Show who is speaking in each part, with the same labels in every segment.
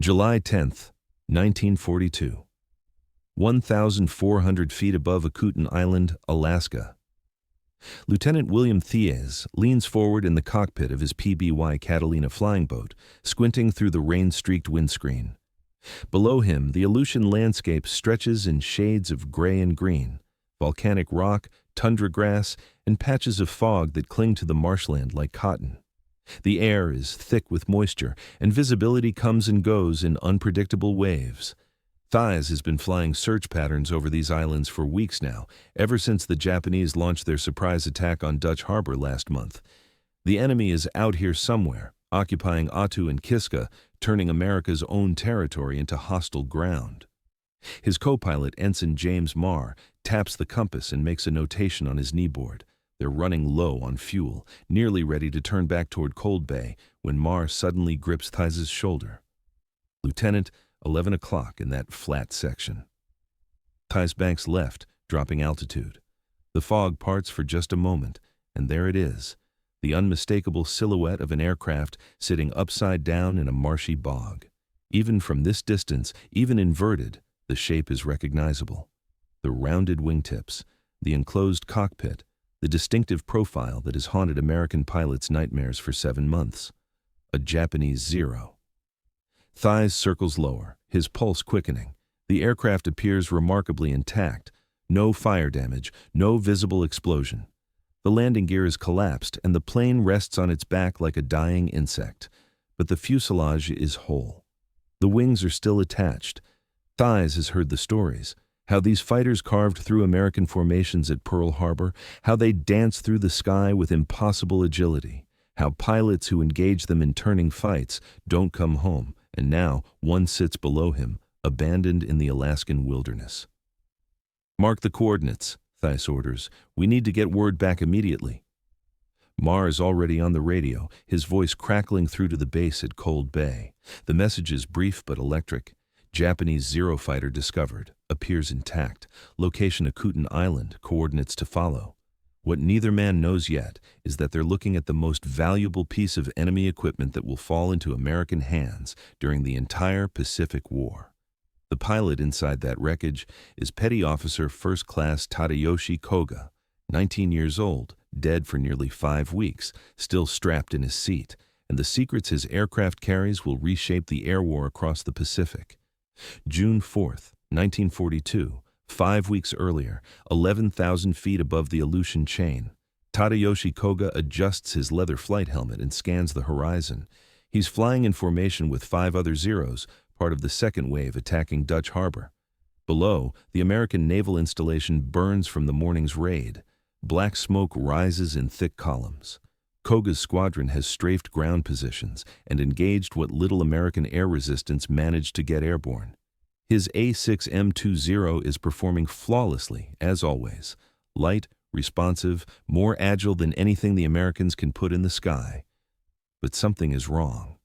Speaker 1: July 10th, 1942. 1,400 feet above Akutan Island, Alaska. Lieutenant William Thies leans forward in the cockpit of his PBY Catalina flying boat, squinting through the rain-streaked windscreen. Below him, the Aleutian landscape stretches in shades of gray and green, volcanic rock, tundra grass, and patches of fog that cling to the marshland like cotton. The air is thick with moisture, and visibility comes and goes in unpredictable waves. Thies has been flying search patterns over these islands for weeks now, ever since the Japanese launched their surprise attack on Dutch Harbor last month. The enemy is out here somewhere, occupying Attu and Kiska, turning America's own territory into hostile ground. His co-pilot, Ensign James Marr, taps the compass and makes a notation on his kneeboard. They're running low on fuel, nearly ready to turn back toward Cold Bay, when Marr suddenly grips Thies's shoulder. "Lieutenant, 11 o'clock in that flat section." Thies banks left, dropping altitude. The fog parts for just a moment, and there it is, the unmistakable silhouette of an aircraft sitting upside down in a marshy bog. Even from this distance, even inverted, the shape is recognizable. The rounded wingtips, the enclosed cockpit, the distinctive profile that has haunted American pilots' nightmares for 7 months. A Japanese Zero. Thies circles lower, his pulse quickening. The aircraft appears remarkably intact. No fire damage, no visible explosion. The landing gear is collapsed, and the plane rests on its back like a dying insect. But the fuselage is whole. The wings are still attached. Thies has heard the stories. How these fighters carved through American formations at Pearl Harbor, how they danced through the sky with impossible agility, how pilots who engage them in turning fights don't come home, and now one sits below him, abandoned in the Alaskan wilderness. "Mark the coordinates," Thies orders. "We need to get word back immediately." Marr is already on the radio, his voice crackling through to the base at Cold Bay. The message is brief but electric. Japanese Zero fighter discovered, appears intact, location Akutan Island, coordinates to follow. What neither man knows yet is that they're looking at the most valuable piece of enemy equipment that will fall into American hands during the entire Pacific War. The pilot inside that wreckage is Petty Officer First Class Tadayoshi Koga, 19 years old, dead for nearly 5 weeks, still strapped in his seat, and the secrets his aircraft carries will reshape the air war across the Pacific. June 4th, 1942, 5 weeks earlier, 11,000 feet above the Aleutian chain. Tadayoshi Koga adjusts his leather flight helmet and scans the horizon. He's flying in formation with 5 other Zeros, part of the second wave attacking Dutch Harbor. Below, the American naval installation burns from the morning's raid. Black smoke rises in thick columns. Koga's squadron has strafed ground positions and engaged what little American air resistance managed to get airborne. His A6M20 is performing flawlessly, as always. Light, responsive, more agile than anything the Americans can put in the sky. But something is wrong.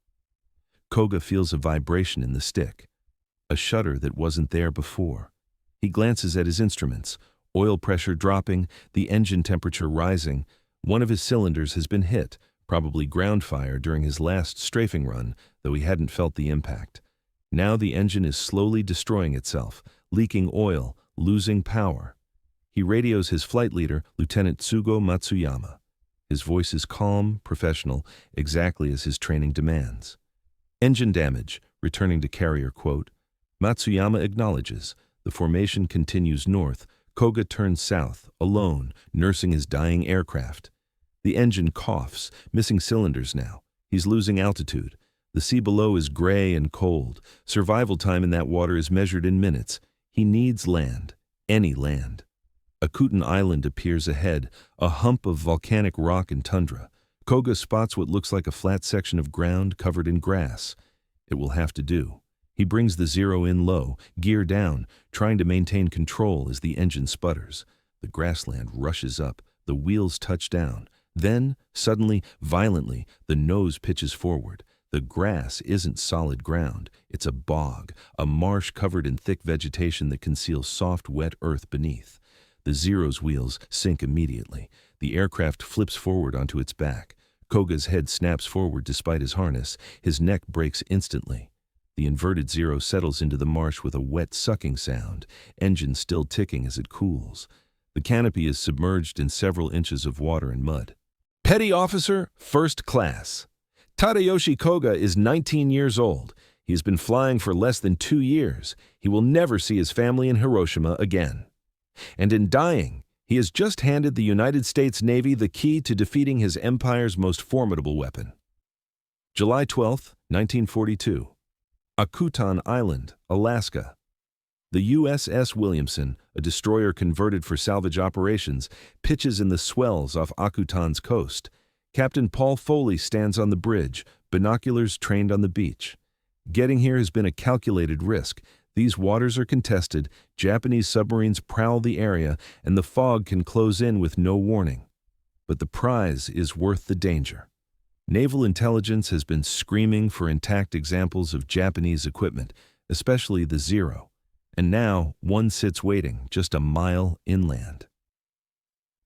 Speaker 1: Koga feels a vibration in the stick, a shudder that wasn't there before. He glances at his instruments, oil pressure dropping, the engine temperature rising. One of his cylinders has been hit, probably ground fire during his last strafing run, though he hadn't felt the impact. Now the engine is slowly destroying itself, leaking oil, losing power. He radios his flight leader, Lieutenant Tsugo Matsuyama. His voice is calm, professional, exactly as his training demands. "Engine damage," returning to carrier quote. Matsuyama acknowledges. The formation continues north. Koga turns south, alone, nursing his dying aircraft. The engine coughs, missing cylinders now. He's losing altitude. The sea below is gray and cold. Survival time in that water is measured in minutes. He needs land, any land. Akutan Island appears ahead, a hump of volcanic rock and tundra. Koga spots what looks like a flat section of ground covered in grass. It will have to do. He brings the Zero in low, gear down, trying to maintain control as the engine sputters. The grassland rushes up, the wheels touch down. Then, suddenly, violently, the nose pitches forward. The grass isn't solid ground. It's a bog, a marsh covered in thick vegetation that conceals soft, wet earth beneath. The Zero's wheels sink immediately. The aircraft flips forward onto its back. Koga's head snaps forward despite his harness. His neck breaks instantly. The inverted Zero settles into the marsh with a wet sucking sound, engine still ticking as it cools. The canopy is submerged in several inches of water and mud. Petty Officer, First Class. Tadayoshi Koga is 19 years old. He has been flying for less than 2 years. He will never see his family in Hiroshima again. And in dying, he has just handed the United States Navy the key to defeating his empire's most formidable weapon. July 12, 1942. Akutan Island, Alaska. The USS Williamson, a destroyer converted for salvage operations, pitches in the swells off Akutan's coast. Captain Paul Foley stands on the bridge, binoculars trained on the beach. Getting here has been a calculated risk. These waters are contested, Japanese submarines prowl the area, and the fog can close in with no warning. But the prize is worth the danger. Naval intelligence has been screaming for intact examples of Japanese equipment, especially the Zero. And now one sits waiting just a mile inland.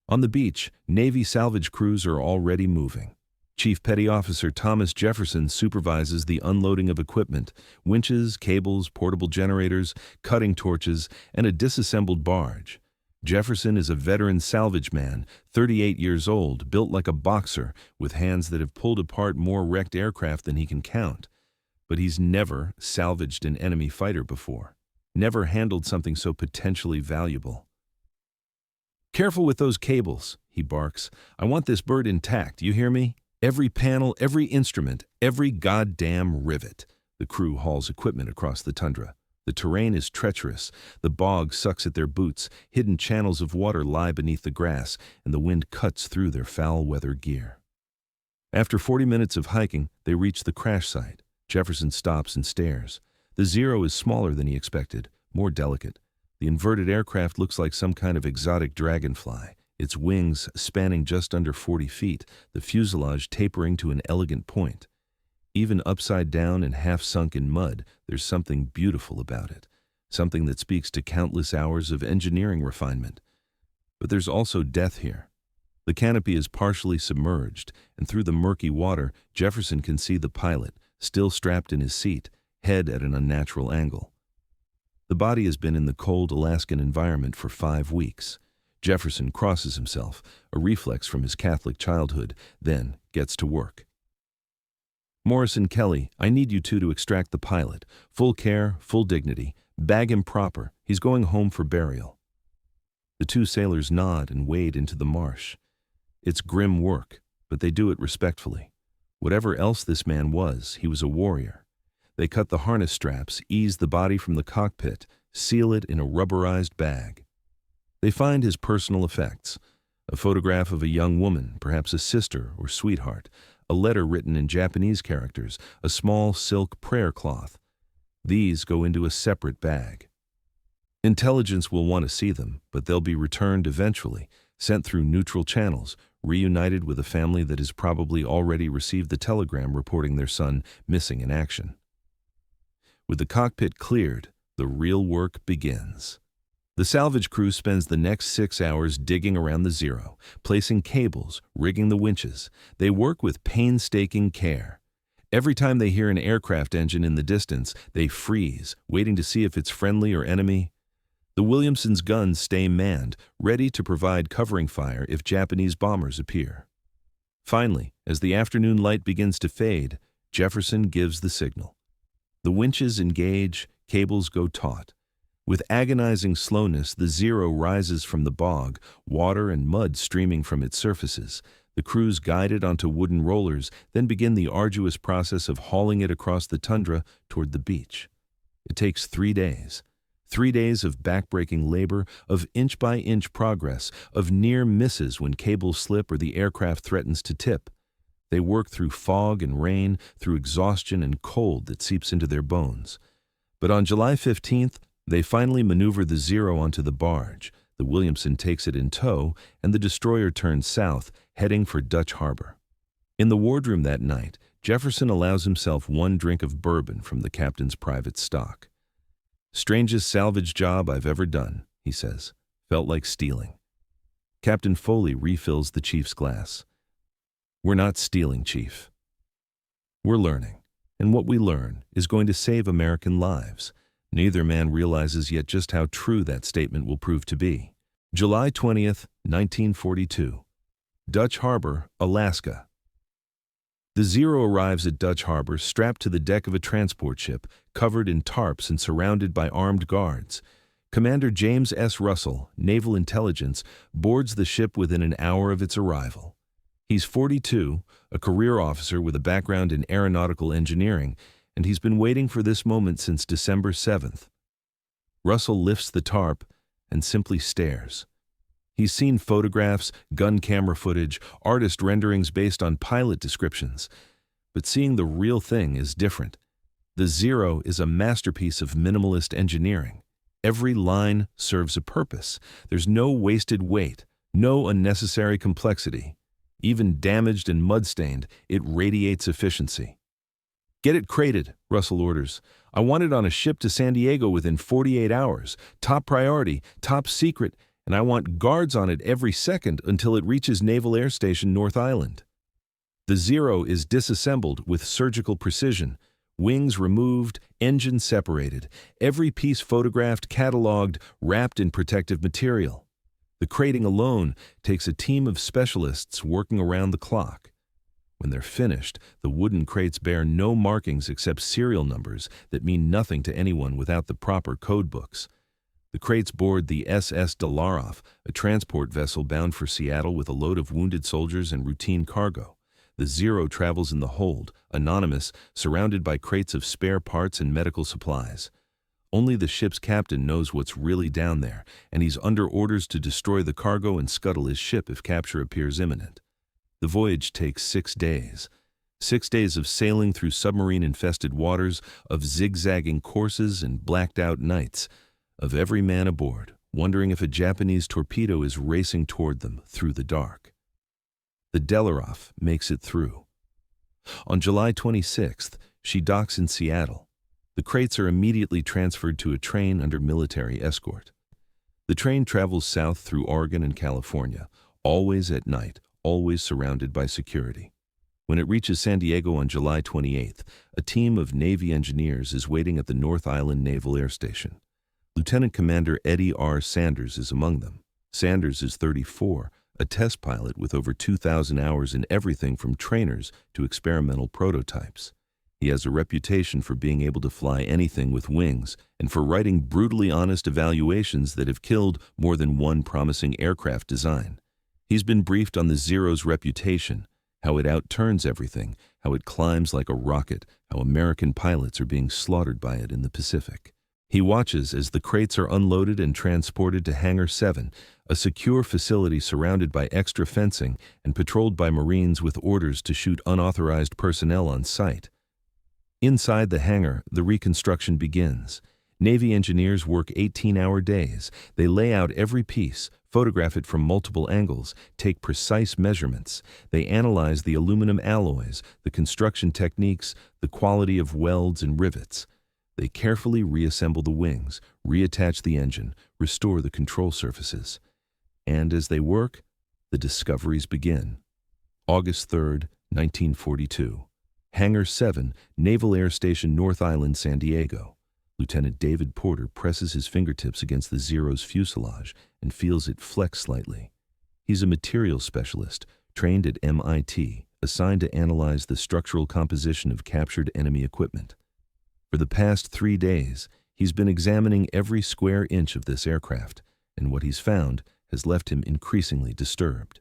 Speaker 1: On the beach, Navy salvage crews are already moving. Chief Petty Officer Thomas Jefferson supervises the unloading of equipment, winches, cables, portable generators, cutting torches, and a disassembled barge. Jefferson is a veteran salvage man, 38 years old, built like a boxer, with hands that have pulled apart more wrecked aircraft than he can count. But he's never salvaged an enemy fighter before, never handled something so potentially valuable. "Careful with those cables," he barks. "I want this bird intact, you hear me? Every panel, every instrument, every goddamn rivet." The crew hauls equipment across the tundra. The terrain is treacherous. The bog sucks at their boots. Hidden channels of water lie beneath the grass, and the wind cuts through their foul-weather gear. After 40 minutes of hiking, they reach the crash site. Jefferson stops and stares. The Zero is smaller than he expected, more delicate. The inverted aircraft looks like some kind of exotic dragonfly, its wings spanning just under 40 feet, the fuselage tapering to an elegant point. Even upside down and half-sunk in mud, there's something beautiful about it, something that speaks to countless hours of engineering refinement. But there's also death here. The canopy is partially submerged, and through the murky water, Jefferson can see the pilot, still strapped in his seat, head at an unnatural angle. The body has been in the cold Alaskan environment for 5 weeks. Jefferson crosses himself, a reflex from his Catholic childhood, then gets to work. "Morris and Kelly, I need you two to extract the pilot. Full care, full dignity. Bag him proper. He's going home for burial." The two sailors nod and wade into the marsh. It's grim work, but they do it respectfully. Whatever else this man was, he was a warrior. They cut the harness straps, ease the body from the cockpit, seal it in a rubberized bag. They find his personal effects: a photograph of a young woman, perhaps a sister or sweetheart, a letter written in Japanese characters, a small silk prayer cloth. These go into a separate bag. Intelligence will want to see them, but they'll be returned eventually, sent through neutral channels, reunited with a family that has probably already received the telegram reporting their son missing in action. With the cockpit cleared, the real work begins. The salvage crew spends the next 6 hours digging around the Zero, placing cables, rigging the winches. They work with painstaking care. Every time they hear an aircraft engine in the distance, they freeze, waiting to see if it's friendly or enemy. The Williamson's guns stay manned, ready to provide covering fire if Japanese bombers appear. Finally, as the afternoon light begins to fade, Jefferson gives the signal. The winches engage, cables go taut. With agonizing slowness, the Zero rises from the bog, water and mud streaming from its surfaces. The crews guide it onto wooden rollers, then begin the arduous process of hauling it across the tundra toward the beach. It takes 3 days. 3 days of backbreaking labor, of inch-by-inch progress, of near misses when cables slip or the aircraft threatens to tip. They work through fog and rain, through exhaustion and cold that seeps into their bones. But on July 15th, they finally maneuver the Zero onto the barge. The Williamson takes it in tow, and the destroyer turns south, heading for Dutch Harbor. In the wardroom that night, Jefferson allows himself 1 drink of bourbon from the captain's private stock. "Strangest salvage job I've ever done," he says. "Felt like stealing." Captain Foley refills the chief's glass. "We're not stealing, Chief. We're learning, and what we learn is going to save American lives. Neither man realizes yet just how true that statement will prove to be. July 20th, 1942. Dutch Harbor, Alaska. The Zero arrives at Dutch Harbor strapped to the deck of a transport ship, covered in tarps and surrounded by armed guards. Commander James S. Russell, Naval Intelligence, boards the ship within an hour of its arrival. He's 42, a career officer with a background in aeronautical engineering, and he's been waiting for this moment since December 7th. Russell lifts the tarp and simply stares. He's seen photographs, gun camera footage, artist renderings based on pilot descriptions. But seeing the real thing is different. The Zero is a masterpiece of minimalist engineering. Every line serves a purpose. There's no wasted weight, no unnecessary complexity. Even damaged and mud-stained, it radiates efficiency. "Get it crated," Russell orders. "I want it on a ship to San Diego within 48 hours. Top priority, top secret, and I want guards on it every second until it reaches Naval Air Station North Island." The Zero is disassembled with surgical precision. Wings removed, engine separated, every piece photographed, cataloged, wrapped in protective material. The crating alone takes a team of specialists working around the clock. When they're finished, the wooden crates bear no markings except serial numbers that mean nothing to anyone without the proper code books. The crates board the SS Dolaroff, a transport vessel bound for Seattle with a load of wounded soldiers and routine cargo. The Zero travels in the hold, anonymous, surrounded by crates of spare parts and medical supplies. Only the ship's captain knows what's really down there, and he's under orders to destroy the cargo and scuttle his ship if capture appears imminent. The voyage takes 6 days. 6 days of sailing through submarine-infested waters, of zigzagging courses and blacked-out nights, of every man aboard wondering if a Japanese torpedo is racing toward them through the dark. The Delaroff makes it through. On July 26th, she docks in Seattle. The crates are immediately transferred to a train under military escort. The train travels south through Oregon and California, always at night, always surrounded by security. When it reaches San Diego on July 28th, a team of Navy engineers is waiting at the North Island Naval Air Station. Lieutenant Commander Eddie R. Sanders is among them. Sanders is 34, a test pilot with over 2,000 hours in everything from trainers to experimental prototypes. He has a reputation for being able to fly anything with wings and for writing brutally honest evaluations that have killed more than one promising aircraft design. He's been briefed on the Zero's reputation, how it outturns everything, how it climbs like a rocket, how American pilots are being slaughtered by it in the Pacific. He watches as the crates are unloaded and transported to Hangar 7, a secure facility surrounded by extra fencing and patrolled by Marines with orders to shoot unauthorized personnel on sight. Inside the hangar, the reconstruction begins. Navy engineers work 18-hour days. They lay out every piece, photograph it from multiple angles, take precise measurements. They analyze the aluminum alloys, the construction techniques, the quality of welds and rivets. They carefully reassemble the wings, reattach the engine, restore the control surfaces. And as they work, the discoveries begin. August 3rd, 1942. Hangar 7, Naval Air Station North Island, San Diego. Lieutenant David Porter presses his fingertips against the Zero's fuselage and feels it flex slightly. He's a materials specialist, trained at MIT, assigned to analyze the structural composition of captured enemy equipment. For the past 3 days, he's been examining every square inch of this aircraft, and what he's found has left him increasingly disturbed.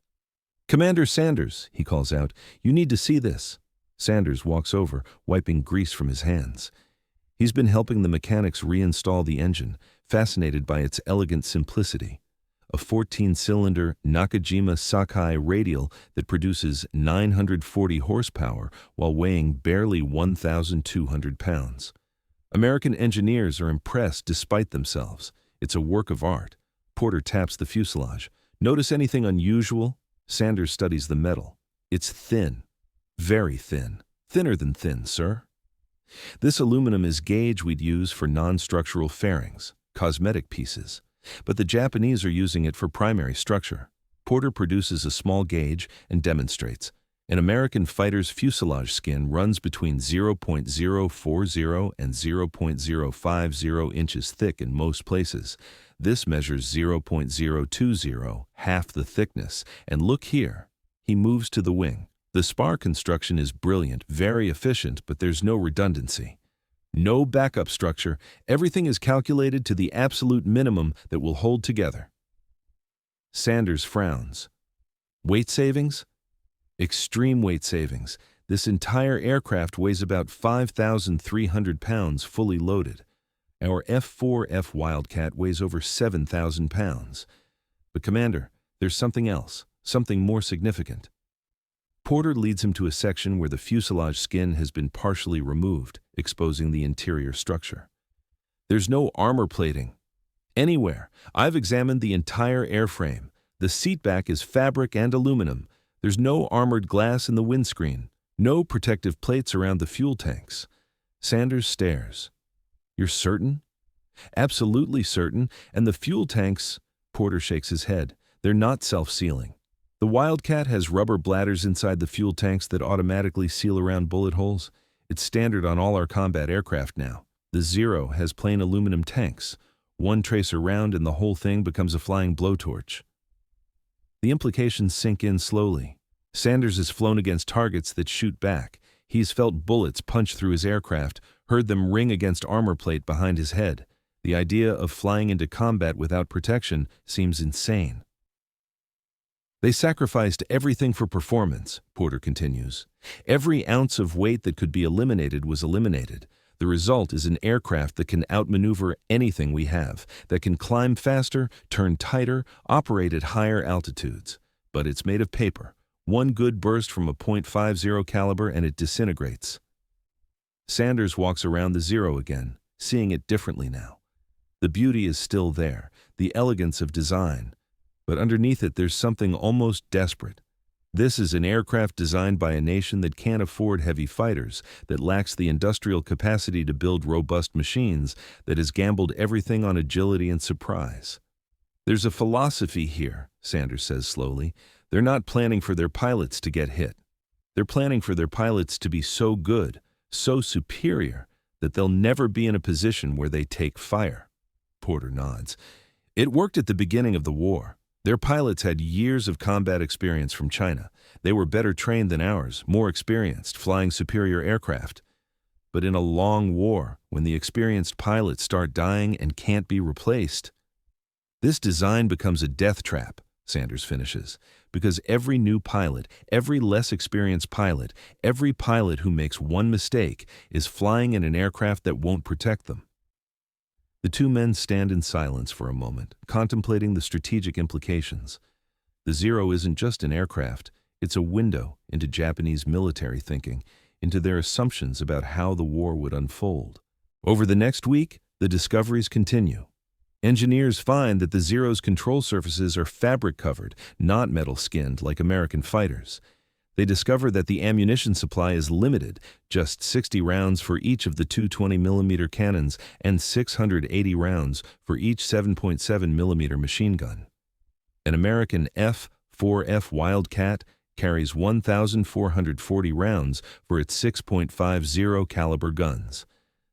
Speaker 1: "Commander Sanders," he calls out, "you need to see this." Sanders walks over, wiping grease from his hands. He's been helping the mechanics reinstall the engine, fascinated by its elegant simplicity. A 14-cylinder Nakajima Sakai radial that produces 940 horsepower while weighing barely 1,200 pounds. American engineers are impressed despite themselves. It's a work of art. Porter taps the fuselage. "Notice anything unusual?" Sanders studies the metal. "It's thin. Very thin. Thinner than thin, sir." This aluminum is gauge we'd use for non-structural fairings, cosmetic pieces. But the Japanese are using it for primary structure. Porter produces a small gauge and demonstrates. An American fighter's fuselage skin runs between 0.040 and 0.050 inches thick in most places. This measures 0.020, half the thickness. And look here. He moves to the wing. The spar construction is brilliant, very efficient, but there's no redundancy. No backup structure. Everything is calculated to the absolute minimum that will hold together. Sanders frowns. Weight savings? Extreme weight savings. This entire aircraft weighs about 5,300 pounds fully loaded. Our F-4F Wildcat weighs over 7,000 pounds. But Commander, there's something else, something more significant. Porter leads him to a section where the fuselage skin has been partially removed, exposing the interior structure. There's no armor plating anywhere. I've examined the entire airframe. The seatback is fabric and aluminum. There's no armored glass in the windscreen, no protective plates around the fuel tanks. Sanders stares. You're certain? Absolutely certain. And the fuel tanks, Porter shakes his head, they're not self-sealing. The Wildcat has rubber bladders inside the fuel tanks that automatically seal around bullet holes. It's standard on all our combat aircraft now. The Zero has plain aluminum tanks. One tracer round and the whole thing becomes a flying blowtorch. The implications sink in slowly. Sanders has flown against targets that shoot back. He's felt bullets punch through his aircraft, heard them ring against armor plate behind his head. The idea of flying into combat without protection seems insane. They sacrificed everything for performance, Porter continues. Every ounce of weight that could be eliminated was eliminated. The result is an aircraft that can outmaneuver anything we have, that can climb faster, turn tighter, operate at higher altitudes. But it's made of paper. One good burst from a .50 caliber and it disintegrates. Sanders walks around the Zero again, seeing it differently now. The beauty is still there, the elegance of design. But underneath it there's something almost desperate. This is an aircraft designed by a nation that can't afford heavy fighters, that lacks the industrial capacity to build robust machines, that has gambled everything on agility and surprise. There's a philosophy here, Sanders says slowly. They're not planning for their pilots to get hit. They're planning for their pilots to be so good, so superior, that they'll never be in a position where they take fire. Porter nods. It worked at the beginning of the war. Their pilots had years of combat experience from China. They were better trained than ours, more experienced, flying superior aircraft. But in a long war, when the experienced pilots start dying and can't be replaced, this design becomes a death trap, Sanders finishes, because every new pilot, every less experienced pilot, every pilot who makes one mistake is flying in an aircraft that won't protect them. The two men stand in silence for a moment, contemplating the strategic implications. The Zero isn't just an aircraft, it's a window into Japanese military thinking, into their assumptions about how the war would unfold. Over the next week, the discoveries continue. Engineers find that the Zero's control surfaces are fabric-covered, not metal-skinned like American fighters. They discover that the ammunition supply is limited, just 60 rounds for each of the two 20mm cannons and 680 rounds for each 7.7mm machine gun. An American F-4F Wildcat carries 1,440 rounds for its 6.50 caliber guns.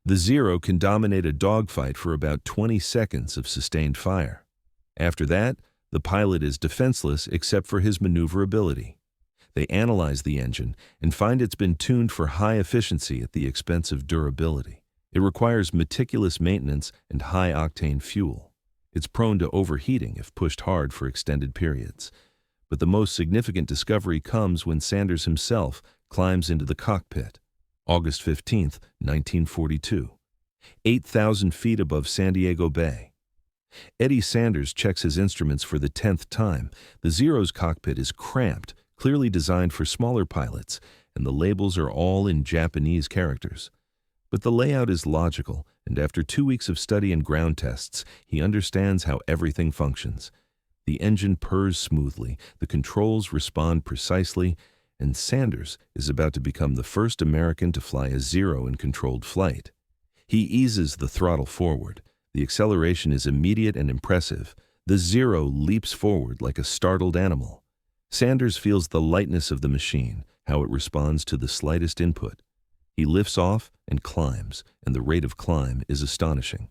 Speaker 1: The Zero can dominate a dogfight for about 20 seconds of sustained fire. After that, the pilot is defenseless except for his maneuverability. They analyze the engine and find it's been tuned for high efficiency at the expense of durability. It requires meticulous maintenance and high-octane fuel. It's prone to overheating if pushed hard for extended periods. But the most significant discovery comes when Sanders himself climbs into the cockpit. August 15, 1942. 8,000 feet above San Diego Bay. Eddie Sanders checks his instruments for the 10th time. The Zero's cockpit is cramped, clearly designed for smaller pilots, and the labels are all in Japanese characters. But the layout is logical, and after 2 weeks of study and ground tests, he understands how everything functions. The engine purrs smoothly, the controls respond precisely, and Sanders is about to become the first American to fly a Zero in controlled flight. He eases the throttle forward. The acceleration is immediate and impressive. The Zero leaps forward like a startled animal. Sanders feels the lightness of the machine, how it responds to the slightest input. He lifts off and climbs, and the rate of climb is astonishing.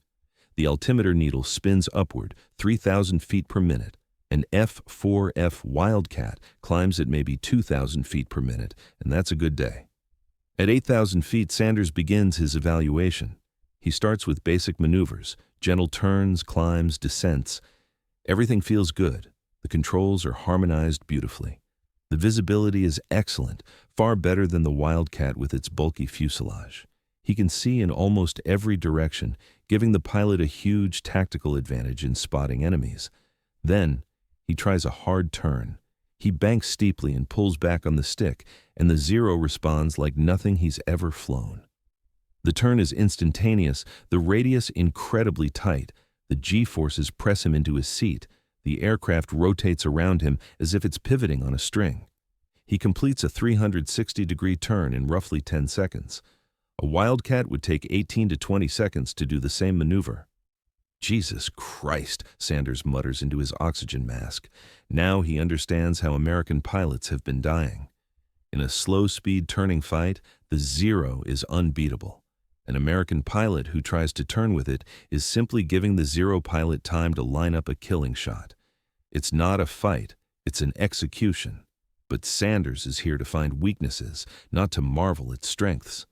Speaker 1: The altimeter needle spins upward 3,000 feet per minute. An F-4F Wildcat climbs at maybe 2,000 feet per minute, and that's a good day. At 8,000 feet, Sanders begins his evaluation. He starts with basic maneuvers, gentle turns, climbs, descents. Everything feels good. The controls are harmonized beautifully. The visibility is excellent, far better than the Wildcat with its bulky fuselage. He can see in almost every direction, giving the pilot a huge tactical advantage in spotting enemies. Then, he tries a hard turn. He banks steeply and pulls back on the stick, and the Zero responds like nothing he's ever flown. The turn is instantaneous, the radius incredibly tight. The G-forces press him into his seat. The aircraft rotates around him as if it's pivoting on a string. He completes a 360-degree turn in roughly 10 seconds. A Wildcat would take 18 to 20 seconds to do the same maneuver. Jesus Christ, Sanders mutters into his oxygen mask. Now he understands how American pilots have been dying. In a slow-speed turning fight, the Zero is unbeatable. An American pilot who tries to turn with it is simply giving the Zero pilot time to line up a killing shot. It's not a fight, it's an execution. But Sanders is here to find weaknesses, not to marvel at strengths.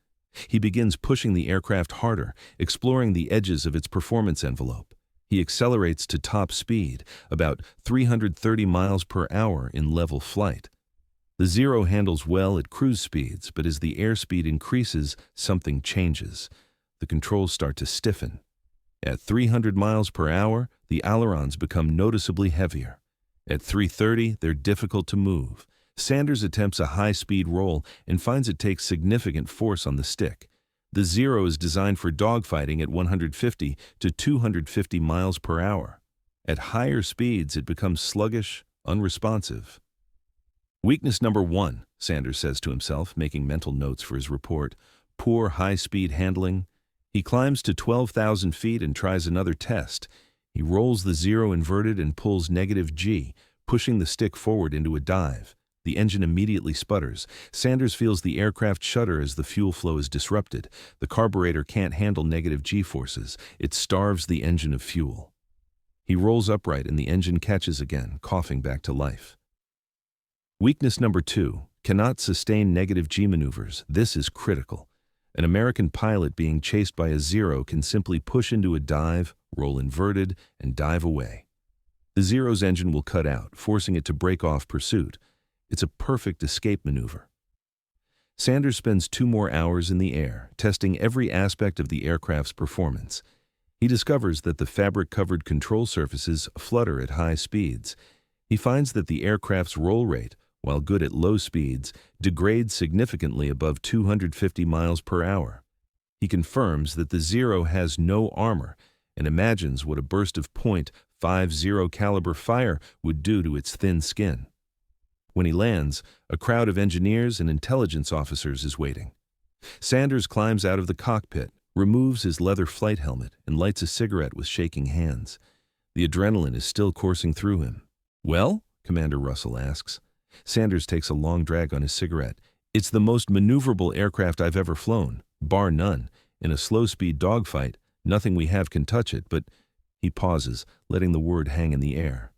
Speaker 1: He begins pushing the aircraft harder, exploring the edges of its performance envelope. He accelerates to top speed, about 330 miles per hour in level flight. The Zero handles well at cruise speeds, but as the airspeed increases, something changes. The controls start to stiffen. At 300 miles per hour, the ailerons become noticeably heavier. At 330, they're difficult to move. Sanders attempts a high-speed roll and finds it takes significant force on the stick. The Zero is designed for dogfighting at 150 to 250 miles per hour. At higher speeds, it becomes sluggish, unresponsive. Weakness number 1, Sanders says to himself, making mental notes for his report. Poor high-speed handling. He climbs to 12,000 feet and tries another test. He rolls the Zero inverted and pulls -G, pushing the stick forward into a dive. The engine immediately sputters. Sanders feels the aircraft shudder as the fuel flow is disrupted. The carburetor can't handle -G forces. It starves the engine of fuel. He rolls upright and the engine catches again, coughing back to life. Weakness number 2, cannot sustain -G maneuvers. This is critical. An American pilot being chased by a Zero can simply push into a dive, roll inverted, and dive away. The Zero's engine will cut out, forcing it to break off pursuit. It's a perfect escape maneuver. Sanders spends 2 more hours in the air, testing every aspect of the aircraft's performance. He discovers that the fabric-covered control surfaces flutter at high speeds. He finds that the aircraft's roll rate, while good at low speeds, degrades significantly above 250 miles per hour. He confirms that the Zero has no armor and imagines what a burst of .50 caliber fire would do to its thin skin. When he lands, a crowd of engineers and intelligence officers is waiting. Sanders climbs out of the cockpit, removes his leather flight helmet, and lights a cigarette with shaking hands. The adrenaline is still coursing through him. "Well?" Commander Russell asks. Sanders takes a long drag on his cigarette. "It's the most maneuverable aircraft I've ever flown, bar none. In a slow-speed dogfight, nothing we have can touch it, but..." He pauses, letting the word hang in the air.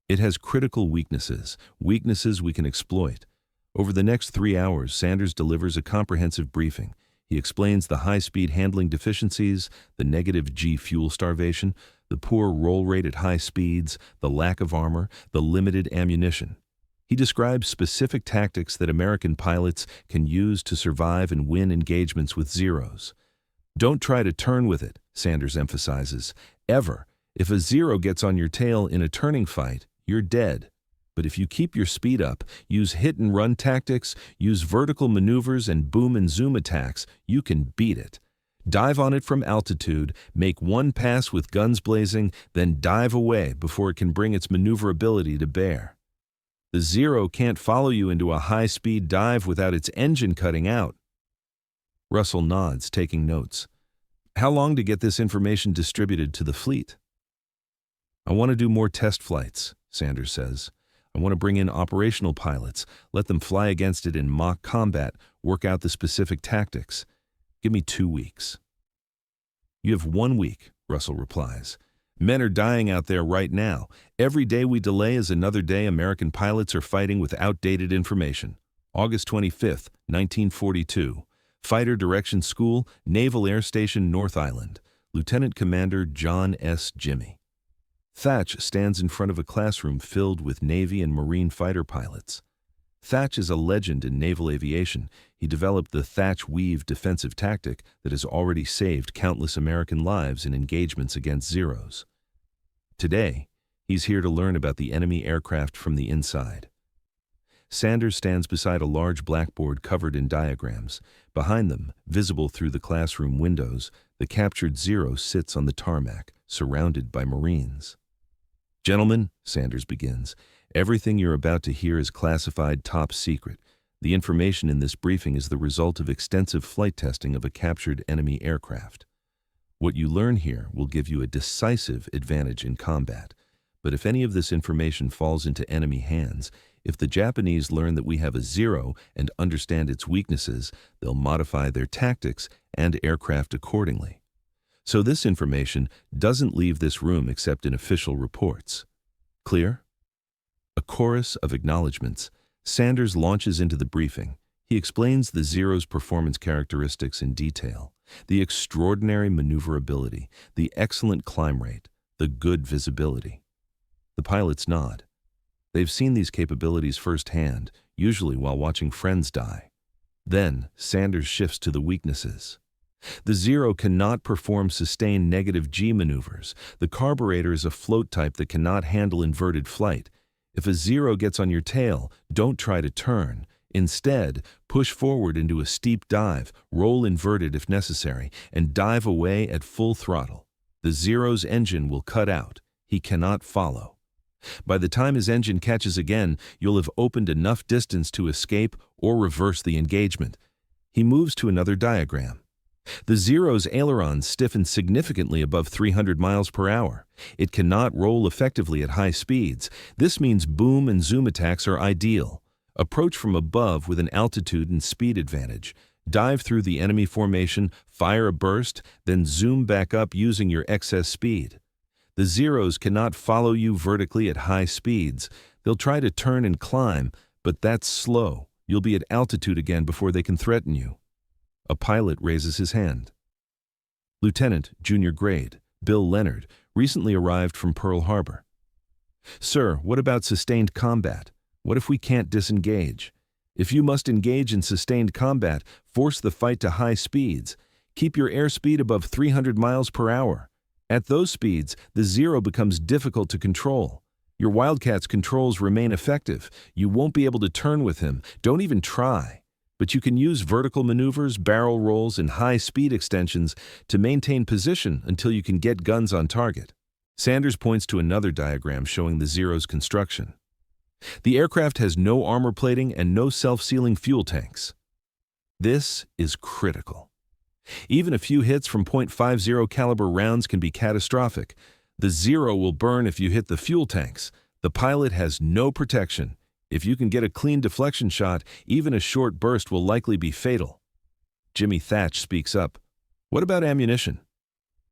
Speaker 1: "It has critical weaknesses we can exploit." Over the next 3 hours, Sanders delivers a comprehensive briefing. He explains the high-speed handling deficiencies, the -G fuel starvation, the poor roll rate at high speeds, the lack of armor, the limited ammunition. He describes specific tactics that American pilots can use to survive and win engagements with Zeros. "Don't try to turn with it," Sanders emphasizes, "ever. If a Zero gets on your tail in a turning fight, you're dead. But if you keep your speed up, use hit-and-run tactics, use vertical maneuvers and boom and zoom attacks, you can beat it. Dive on it from altitude, make one pass with guns blazing, then dive away before it can bring its maneuverability to bear. The Zero can't follow you into a high-speed dive without its engine cutting out." Russell nods, taking notes. "How long to get this information distributed to the fleet?" "I want to do more test flights," Sanders says. I want to bring in operational pilots, let them fly against it in mock combat, work out the specific tactics. Give me 2 weeks. You have 1 week, Russell replies. Men are dying out there right now. Every day we delay is another day American pilots are fighting with outdated information. August 25th, 1942. Fighter Direction School, Naval Air Station, North Island. Lieutenant Commander John S. Jimmy. Thatch stands in front of a classroom filled with Navy and Marine fighter pilots. Thatch is a legend in naval aviation. He developed the Thatch Weave defensive tactic that has already saved countless American lives in engagements against Zeros. Today, he's here to learn about the enemy aircraft from the inside. Sanders stands beside a large blackboard covered in diagrams. Behind them, visible through the classroom windows, the captured Zero sits on the tarmac, surrounded by Marines. Gentlemen, Sanders begins, everything you're about to hear is classified top secret. The information in this briefing is the result of extensive flight testing of a captured enemy aircraft. What you learn here will give you a decisive advantage in combat. But if any of this information falls into enemy hands, if the Japanese learn that we have a Zero and understand its weaknesses, they'll modify their tactics and aircraft accordingly. So this information doesn't leave this room except in official reports. Clear? A chorus of acknowledgments. Sanders launches into the briefing. He explains the Zero's performance characteristics in detail, the extraordinary maneuverability, the excellent climb rate, the good visibility. The pilots nod. They've seen these capabilities firsthand, usually while watching friends die. Then, Sanders shifts to the weaknesses. The Zero cannot perform sustained negative G maneuvers. The carburetor is a float type that cannot handle inverted flight. If a Zero gets on your tail, don't try to turn. Instead, push forward into a steep dive, roll inverted if necessary, and dive away at full throttle. The Zero's engine will cut out. He cannot follow. By the time his engine catches again, you'll have opened enough distance to escape or reverse the engagement. He moves to another diagram. The Zero's ailerons stiffen significantly above 300 miles per hour. It cannot roll effectively at high speeds. This means boom and zoom attacks are ideal. Approach from above with an altitude and speed advantage. Dive through the enemy formation, fire a burst, then zoom back up using your excess speed. The Zeros cannot follow you vertically at high speeds. They'll try to turn and climb, but that's slow. You'll be at altitude again before they can threaten you. A pilot raises his hand. Lieutenant, junior grade, Bill Leonard, recently arrived from Pearl Harbor. Sir, what about sustained combat? What if we can't disengage? If you must engage in sustained combat, force the fight to high speeds. Keep your airspeed above 300 miles per hour. At those speeds, the Zero becomes difficult to control. Your Wildcat's controls remain effective. You won't be able to turn with him. Don't even try. But you can use vertical maneuvers, barrel rolls, and high-speed extensions to maintain position until you can get guns on target. Sanders points to another diagram showing the Zero's construction. The aircraft has no armor plating and no self-sealing fuel tanks. This is critical. Even a few hits from .50 caliber rounds can be catastrophic. The Zero will burn if you hit the fuel tanks. The pilot has no protection. If you can get a clean deflection shot, even a short burst will likely be fatal. Jimmy Thatch speaks up. What about ammunition?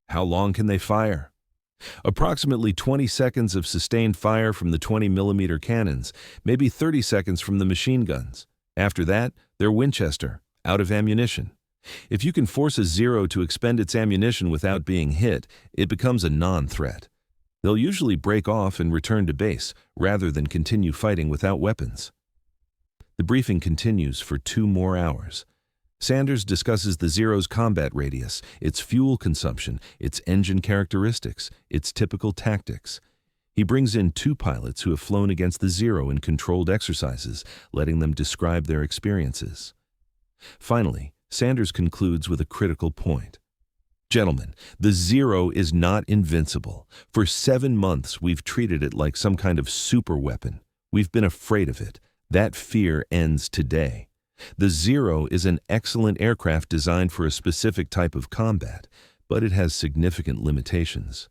Speaker 1: How long can they fire? Approximately 20 seconds of sustained fire from the 20mm cannons, maybe 30 seconds from the machine guns. After that, they're Winchester, out of ammunition. If you can force a Zero to expend its ammunition without being hit, it becomes a non-threat. They'll usually break off and return to base, rather than continue fighting without weapons. The briefing continues for 2 more hours. Sanders discusses the Zero's combat radius, its fuel consumption, its engine characteristics, its typical tactics. He brings in 2 pilots who have flown against the Zero in controlled exercises, letting them describe their experiences. Finally, Sanders concludes with a critical point. Gentlemen, the Zero is not invincible. For 7 months, we've treated it like some kind of super weapon. We've been afraid of it. That fear ends today. The Zero is an excellent aircraft designed for a specific type of combat, but it has significant limitations.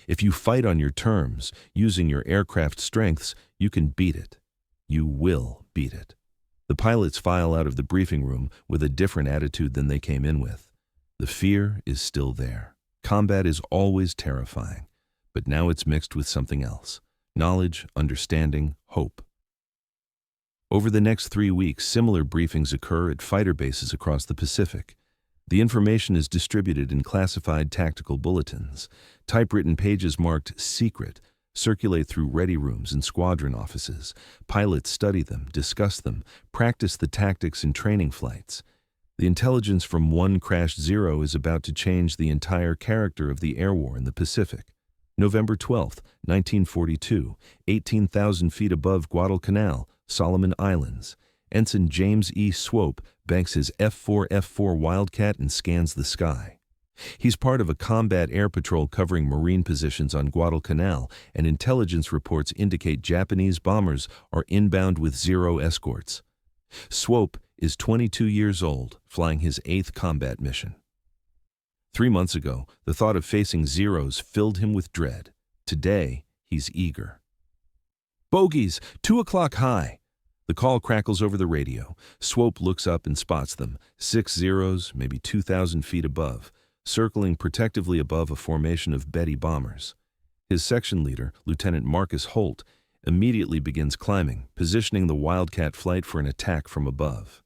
Speaker 1: If you fight on your terms, using your aircraft strengths, you can beat it. You will beat it. The pilots file out of the briefing room with a different attitude than they came in with. The fear is still there. Combat is always terrifying, but now it's mixed with something else: knowledge, understanding, hope. Over the next 3 weeks, similar briefings occur at fighter bases across the Pacific. The information is distributed in classified tactical bulletins. Typewritten pages marked "secret" circulate through ready rooms and squadron offices. Pilots study them, discuss them, practice the tactics in training flights. The intelligence from one crashed Zero is about to change the entire character of the air war in the Pacific. November 12, 1942, 18,000 feet above Guadalcanal, Solomon Islands. Ensign James E. Swope banks his F-4 Wildcat and scans the sky. He's part of a combat air patrol covering marine positions on Guadalcanal, and intelligence reports indicate Japanese bombers are inbound with Zero escorts. Swope is 22 years old, flying his 8th combat mission. 3 months ago, the thought of facing Zeros filled him with dread. Today, he's eager. "Bogies, 2 o'clock high." The call crackles over the radio. Swope looks up and spots them, 6 Zeros, maybe 2,000 feet above, circling protectively above a formation of Betty bombers. His section leader, Lieutenant Marcus Holt, immediately begins climbing, positioning the Wildcat flight for an attack from above.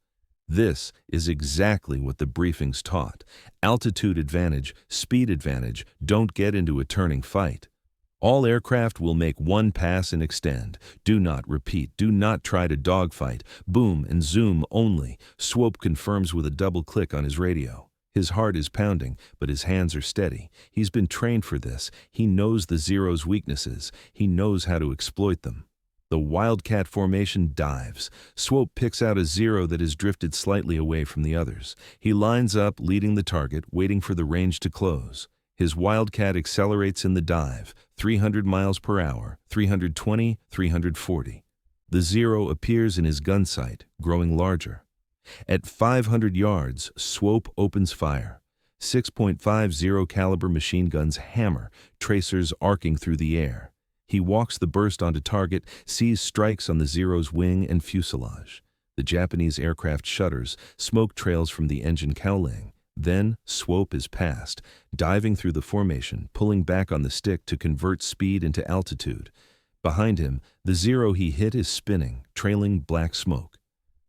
Speaker 1: This is exactly what the briefings taught. Altitude advantage, speed advantage, don't get into a turning fight. All aircraft will make one pass and extend. Do not repeat. Do not try to dogfight. Boom and zoom only. Swope confirms with a double click on his radio. His heart is pounding, but his hands are steady. He's been trained for this. He knows the Zero's weaknesses. He knows how to exploit them. The Wildcat formation dives. Swope picks out a Zero that has drifted slightly away from the others. He lines up, leading the target, waiting for the range to close. His Wildcat accelerates in the dive, 300 miles per hour, 320, 340. The Zero appears in his gun sight, growing larger. At 500 yards, Swope opens fire. 6.50 caliber machine guns hammer, tracers arcing through the air. He walks the burst onto target, sees strikes on the Zero's wing and fuselage. The Japanese aircraft shudders, smoke trails from the engine cowling. Then, Swope is past, diving through the formation, pulling back on the stick to convert speed into altitude. Behind him, the Zero he hit is spinning, trailing black smoke.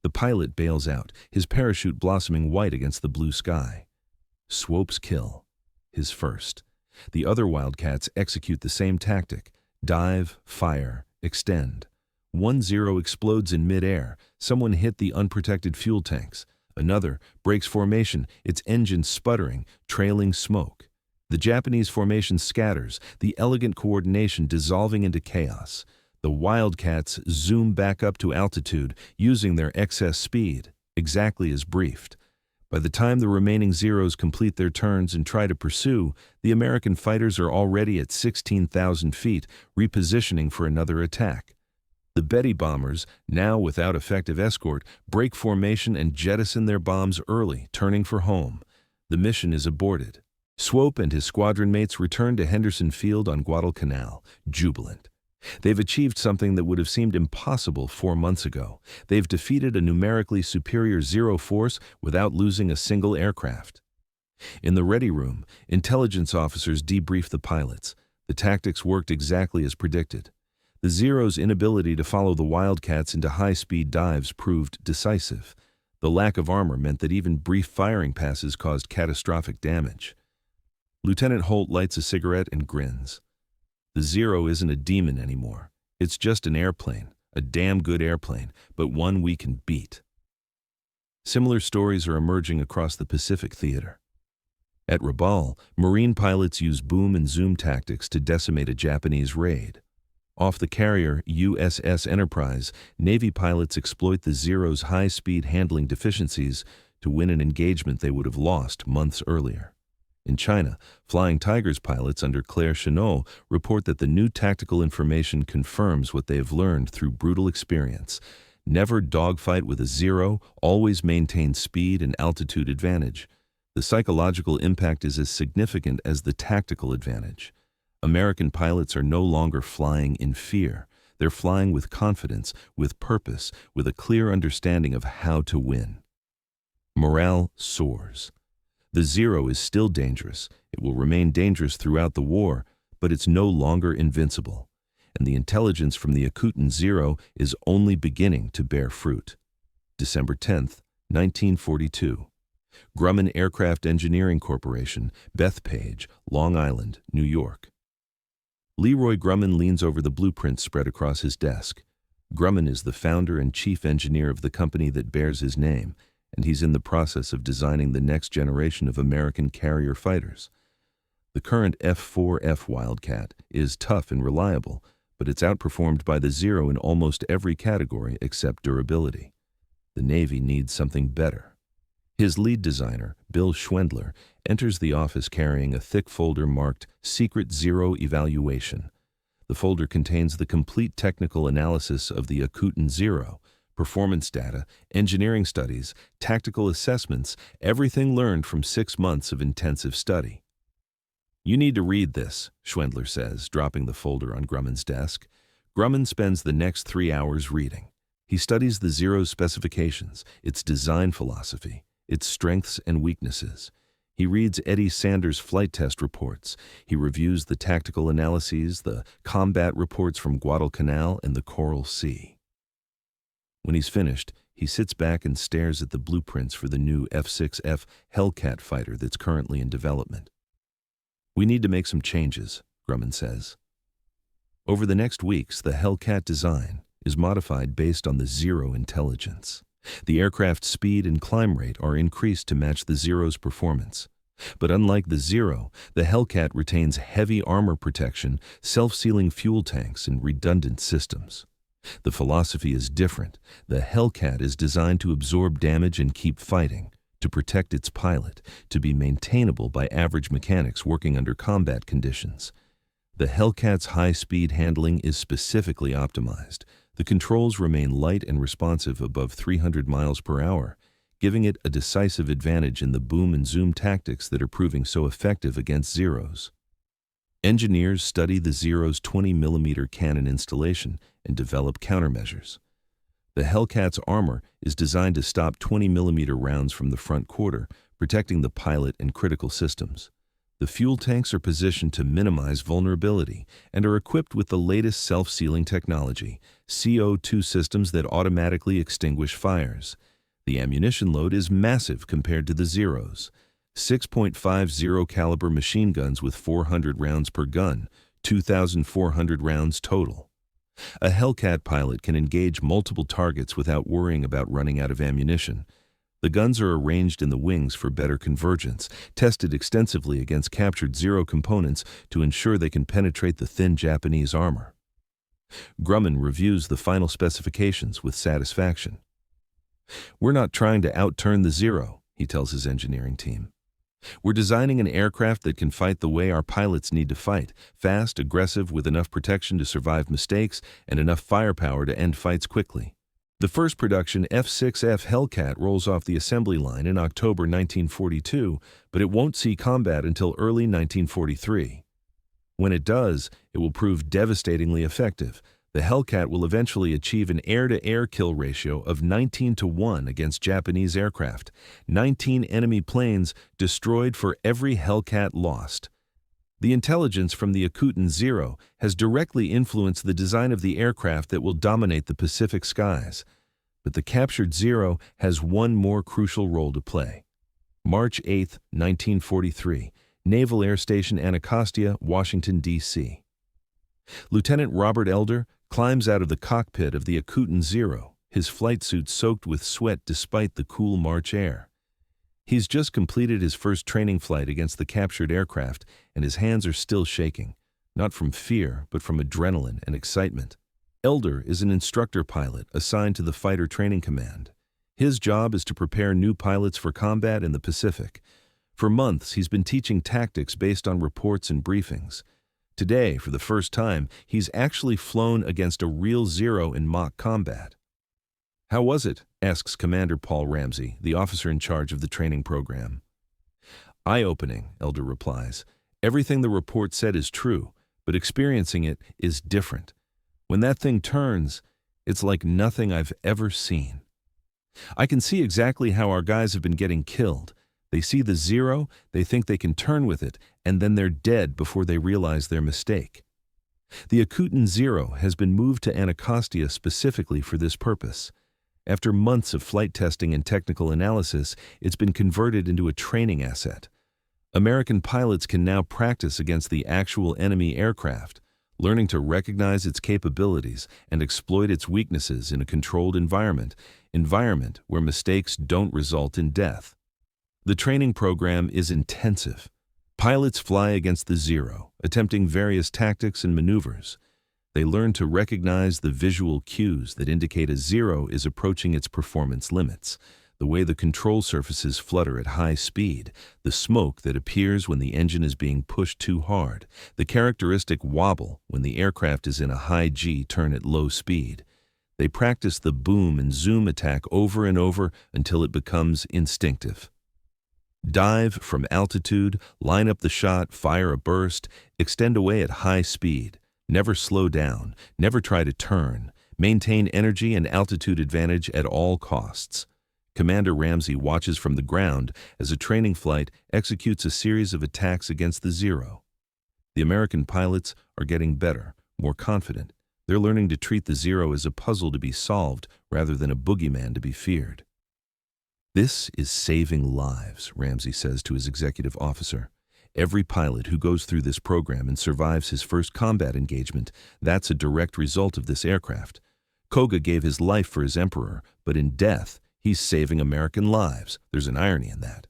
Speaker 1: The pilot bails out, his parachute blossoming white against the blue sky. Swope's kill, his first. The other Wildcats execute the same tactic: dive, fire, extend. One Zero explodes in midair. Someone hit the unprotected fuel tanks. Another breaks formation, its engine sputtering, trailing smoke. The Japanese formation scatters, the elegant coordination dissolving into chaos. The Wildcats zoom back up to altitude, using their excess speed, exactly as briefed. By the time the remaining Zeros complete their turns and try to pursue, the American fighters are already at 16,000 feet, repositioning for another attack. The Betty bombers, now without effective escort, break formation and jettison their bombs early, turning for home. The mission is aborted. Swope and his squadron mates return to Henderson Field on Guadalcanal, jubilant. They've achieved something that would have seemed impossible 4 months ago. They've defeated a numerically superior Zero force without losing a single aircraft. In the ready room, intelligence officers debrief the pilots. The tactics worked exactly as predicted. The Zero's inability to follow the Wildcats into high-speed dives proved decisive. The lack of armor meant that even brief firing passes caused catastrophic damage. Lieutenant Holt lights a cigarette and grins. The Zero isn't a demon anymore. It's just an airplane, a damn good airplane, but one we can beat. Similar stories are emerging across the Pacific theater. At Rabaul, Marine pilots use boom and zoom tactics to decimate a Japanese raid. Off the carrier USS Enterprise, Navy pilots exploit the Zero's high-speed handling deficiencies to win an engagement they would have lost months earlier. In China, Flying Tigers pilots under Claire Chenot report that the new tactical information confirms what they have learned through brutal experience. Never dogfight with a Zero, always maintain speed and altitude advantage. The psychological impact is as significant as the tactical advantage. American pilots are no longer flying in fear. They're flying with confidence, with purpose, with a clear understanding of how to win. Morale soars. The Zero is still dangerous. It will remain dangerous throughout the war, but it's no longer invincible. And the intelligence from the Akutan Zero is only beginning to bear fruit. December 10th, 1942. Grumman Aircraft Engineering Corporation, Bethpage, Long Island, New York. Leroy Grumman leans over the blueprints spread across his desk. Grumman is the founder and chief engineer of the company that bears his name, and he's in the process of designing the next generation of American carrier fighters. The current F-4F Wildcat is tough and reliable, but it's outperformed by the Zero in almost every category except durability. The Navy needs something better. His lead designer, Bill Schwendler, enters the office carrying a thick folder marked Secret Zero Evaluation. The folder contains the complete technical analysis of the Akutan Zero, performance data, engineering studies, tactical assessments, everything learned from 6 months of intensive study. "You need to read this," Schwendler says, dropping the folder on Grumman's desk. Grumman spends the next 3 hours reading. He studies the Zero's specifications, its design philosophy, its strengths and weaknesses. He reads Eddie Sanders' flight test reports. He reviews the tactical analyses, the combat reports from Guadalcanal and the Coral Sea. When he's finished, he sits back and stares at the blueprints for the new F-6F Hellcat fighter that's currently in development. "We need to make some changes," Grumman says. Over the next weeks, the Hellcat design is modified based on the Zero intelligence. The aircraft's speed and climb rate are increased to match the Zero's performance. But unlike the Zero, the Hellcat retains heavy armor protection, self-sealing fuel tanks, and redundant systems. The philosophy is different. The Hellcat is designed to absorb damage and keep fighting, to protect its pilot, to be maintainable by average mechanics working under combat conditions. The Hellcat's high-speed handling is specifically optimized. The controls remain light and responsive above 300 miles per hour, giving it a decisive advantage in the boom and zoom tactics that are proving so effective against Zeros. Engineers study the Zero's 20mm cannon installation and develop countermeasures. The Hellcat's armor is designed to stop 20mm rounds from the front quarter, protecting the pilot and critical systems. The fuel tanks are positioned to minimize vulnerability and are equipped with the latest self-sealing technology, CO2 systems that automatically extinguish fires. The ammunition load is massive compared to the Zeros. 6.50 caliber machine guns with 400 rounds per gun, 2,400 rounds total. A Hellcat pilot can engage multiple targets without worrying about running out of ammunition. The guns are arranged in the wings for better convergence, tested extensively against captured Zero components to ensure they can penetrate the thin Japanese armor. Grumman reviews the final specifications with satisfaction. "We're not trying to outturn the Zero," he tells his engineering team. "We're designing an aircraft that can fight the way our pilots need to fight, fast, aggressive, with enough protection to survive mistakes and enough firepower to end fights quickly." The first production F-6F Hellcat rolls off the assembly line in October 1942, but it won't see combat until early 1943. When it does, it will prove devastatingly effective. The Hellcat will eventually achieve an air-to-air kill ratio of 19-1 against Japanese aircraft, 19 enemy planes destroyed for every Hellcat lost. The intelligence from the Akutan Zero has directly influenced the design of the aircraft that will dominate the Pacific skies. But the captured Zero has one more crucial role to play. March 8, 1943, Naval Air Station Anacostia, Washington, D.C. Lieutenant Robert Elder climbs out of the cockpit of the Akutan Zero, his flight suit soaked with sweat despite the cool March air. He's just completed his first training flight against the captured aircraft, and his hands are still shaking, not from fear, but from adrenaline and excitement. Elder is an instructor pilot assigned to the Fighter Training Command. His job is to prepare new pilots for combat in the Pacific. For months, he's been teaching tactics based on reports and briefings. Today, for the first time, he's actually flown against a real Zero in mock combat. "How was it?" asks Commander Paul Ramsey, the officer in charge of the training program. "Eye-opening," Elder replies. "Everything the report said is true. but experiencing it is different. When that thing turns, it's like nothing I've ever seen. I can see exactly how our guys have been getting killed. They see the Zero, they think they can turn with it, and then they're dead before they realize their mistake. The Akutan Zero has been moved to Anacostia specifically for this purpose. After months of flight testing and technical analysis, it's been converted into a training asset. American pilots can now practice against the actual enemy aircraft, learning to recognize its capabilities and exploit its weaknesses in a controlled environment where mistakes don't result in death. The training program is intensive. Pilots fly against the Zero, attempting various tactics and maneuvers. They learn to recognize the visual cues that indicate a Zero is approaching its performance limits, the way the control surfaces flutter at high speed, the smoke that appears when the engine is being pushed too hard, the characteristic wobble when the aircraft is in a high G turn at low speed. They practice the boom and zoom attack over and over until it becomes instinctive. Dive from altitude, line up the shot, fire a burst, extend away at high speed. Never slow down, never try to turn. Maintain energy and altitude advantage at all costs. Commander Ramsey watches from the ground as a training flight executes a series of attacks against the Zero. The American pilots are getting better, more confident. They're learning to treat the Zero as a puzzle to be solved rather than a boogeyman to be feared. "This is saving lives," Ramsey says to his executive officer. "Every pilot who goes through this program and survives his first combat engagement, that's a direct result of this aircraft. Koga gave his life for his emperor, but in death, he's saving American lives." There's an irony in that.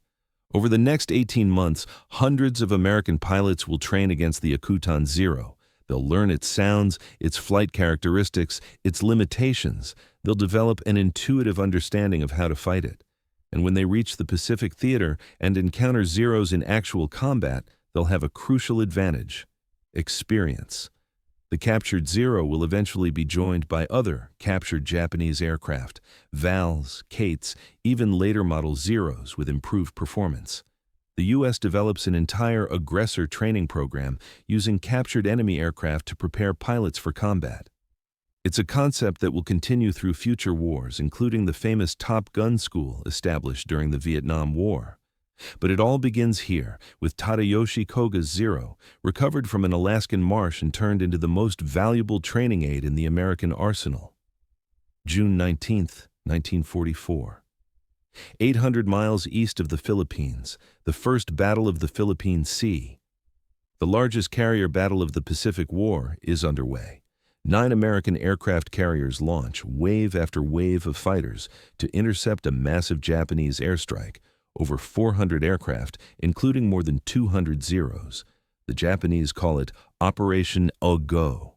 Speaker 1: Over the next 18 months, hundreds of American pilots will train against the Akutan Zero. They'll learn its sounds, its flight characteristics, its limitations. They'll develop an intuitive understanding of how to fight it. And when they reach the Pacific Theater and encounter Zeros in actual combat, they'll have a crucial advantage: experience. The captured Zero will eventually be joined by other captured Japanese aircraft, VALs, Kates, even later model Zeros with improved performance. The U.S. develops an entire Aggressor training program using captured enemy aircraft to prepare pilots for combat. It's a concept that will continue through future wars, including the famous Top Gun school established during the Vietnam War. But it all begins here, with Tadayoshi Koga's Zero, recovered from an Alaskan marsh and turned into the most valuable training aid in the American arsenal. June 19, 1944. 800 miles east of the Philippines, the first battle of the Philippine Sea. The largest carrier battle of the Pacific War is underway. 9 American aircraft carriers launch wave after wave of fighters to intercept a massive Japanese airstrike, over 400 aircraft, including more than 200 Zeros. The Japanese call it Operation Ogo.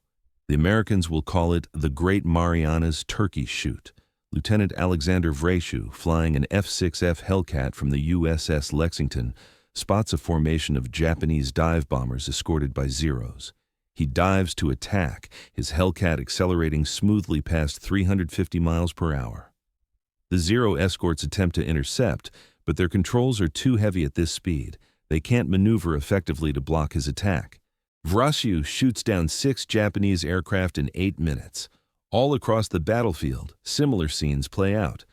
Speaker 1: The Americans will call it the Great Marianas Turkey Shoot. Lieutenant Alexander Vreshu, flying an F-6F Hellcat from the USS Lexington, spots a formation of Japanese dive bombers escorted by Zeros. He dives to attack, his Hellcat accelerating smoothly past 350 miles per hour. The Zero escorts attempt to intercept, but their controls are too heavy at this speed. They can't maneuver effectively to block his attack. Vreshu shoots down 6 Japanese aircraft in 8 minutes. All across the battlefield, similar scenes play out.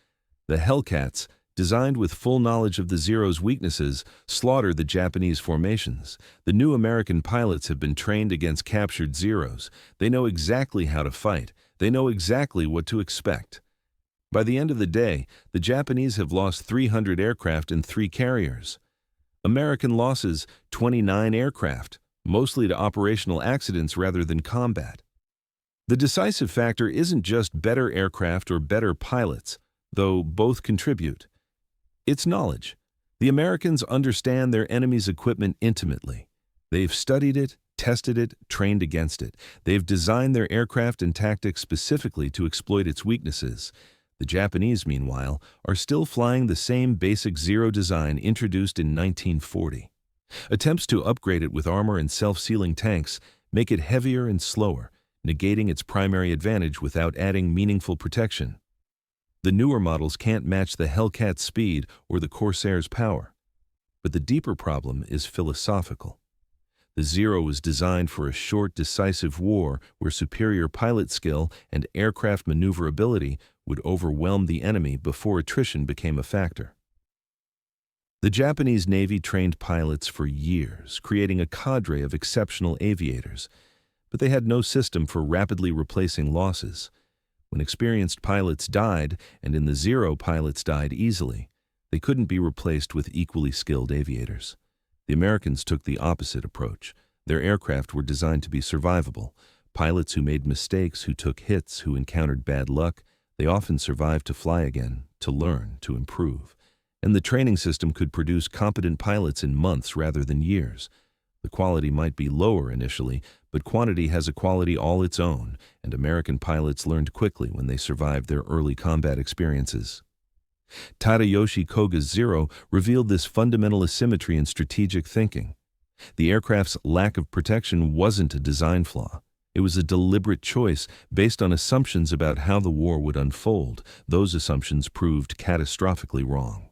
Speaker 1: The Hellcats, designed with full knowledge of the Zero's weaknesses, slaughter the Japanese formations. The new American pilots have been trained against captured Zeros. They know exactly how to fight. They know exactly what to expect. By the end of the day, the Japanese have lost 300 aircraft and 3 carriers. American losses, 29 aircraft, mostly to operational accidents rather than combat. The decisive factor isn't just better aircraft or better pilots, though both contribute. It's knowledge. The Americans understand their enemy's equipment intimately. They've studied it, tested it, trained against it. They've designed their aircraft and tactics specifically to exploit its weaknesses. The Japanese, meanwhile, are still flying the same basic Zero design introduced in 1940. Attempts to upgrade it with armor and self-sealing tanks make it heavier and slower, negating its primary advantage without adding meaningful protection. The newer models can't match the Hellcat's speed or the Corsair's power. But the deeper problem is philosophical. The Zero was designed for a short, decisive war where superior pilot skill and aircraft maneuverability would overwhelm the enemy before attrition became a factor. The Japanese Navy trained pilots for years, creating a cadre of exceptional aviators, but they had no system for rapidly replacing losses. When experienced pilots died, and in the Zero pilots died easily, they couldn't be replaced with equally skilled aviators. The Americans took the opposite approach. Their aircraft were designed to be survivable. Pilots who made mistakes, who took hits, who encountered bad luck, they often survived to fly again, to learn, to improve. And the training system could produce competent pilots in months rather than years. The quality might be lower initially, but quantity has a quality all its own, and American pilots learned quickly when they survived their early combat experiences. Tadayoshi Koga's Zero revealed this fundamental asymmetry in strategic thinking. The aircraft's lack of protection wasn't a design flaw. It was a deliberate choice based on assumptions about how the war would unfold. Those assumptions proved catastrophically wrong.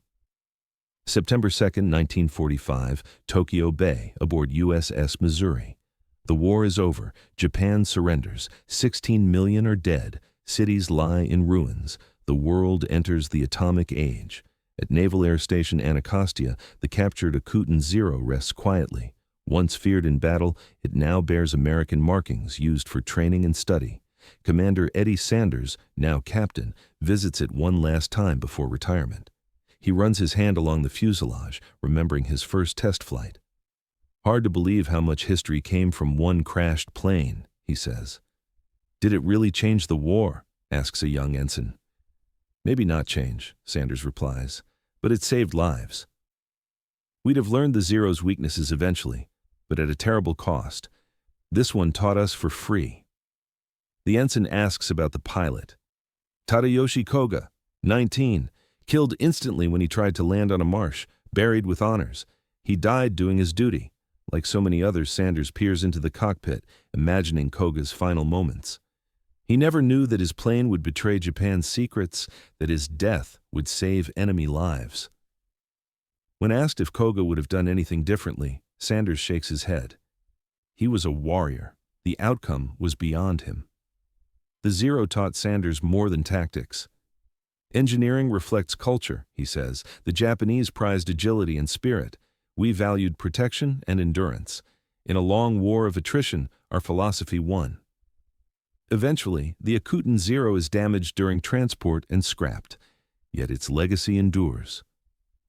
Speaker 1: September 2, 1945, Tokyo Bay, aboard USS Missouri. The war is over. Japan surrenders. 16 million are dead. Cities lie in ruins. The world enters the atomic age. At Naval Air Station Anacostia, the captured Akutan Zero rests quietly. Once feared in battle, it now bears American markings used for training and study. Commander Eddie Sanders, now captain, visits it one last time before retirement. He runs his hand along the fuselage, remembering his first test flight. "Hard to believe how much history came from one crashed plane," he says. "Did it really change the war?" asks a young ensign. "Maybe not change," Sanders replies, "but it saved lives. We'd have learned the Zero's weaknesses eventually, but at a terrible cost. This one taught us for free." The ensign asks about the pilot. "Tadayoshi Koga, 19, killed instantly when he tried to land on a marsh, buried with honors. He died doing his duty." Like so many others, Sanders peers into the cockpit, imagining Koga's final moments. He never knew that his plane would betray Japan's secrets, that his death would save enemy lives. When asked if Koga would have done anything differently, Sanders shakes his head. He was a warrior. The outcome was beyond him. The Zero taught Sanders more than tactics. "Engineering reflects culture," he says. "The Japanese prized agility and spirit. We valued protection and endurance. In a long war of attrition, our philosophy won." Eventually, the Akutan Zero is damaged during transport and scrapped, yet its legacy endures.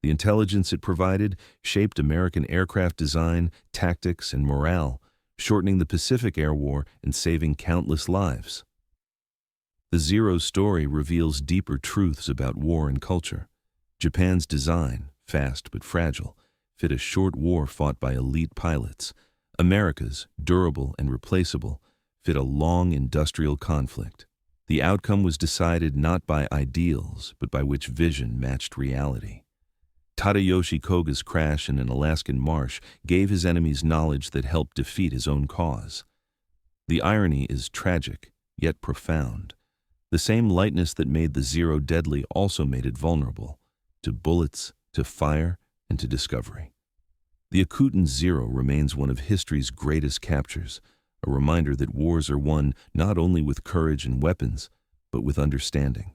Speaker 1: The intelligence it provided shaped American aircraft design, tactics, and morale, shortening the Pacific Air War and saving countless lives. The Zero story reveals deeper truths about war and culture. Japan's design, fast but fragile, fit a short war fought by elite pilots. America's, durable and replaceable, fit a long industrial conflict. The outcome was decided not by ideals, but by which vision matched reality. Tadayoshi Koga's crash in an Alaskan marsh gave his enemies knowledge that helped defeat his own cause. The irony is tragic, yet profound. The same lightness that made the Zero deadly also made it vulnerable, to bullets, to fire, and to discovery. The Akutan Zero remains one of history's greatest captures, a reminder that wars are won not only with courage and weapons, but with understanding.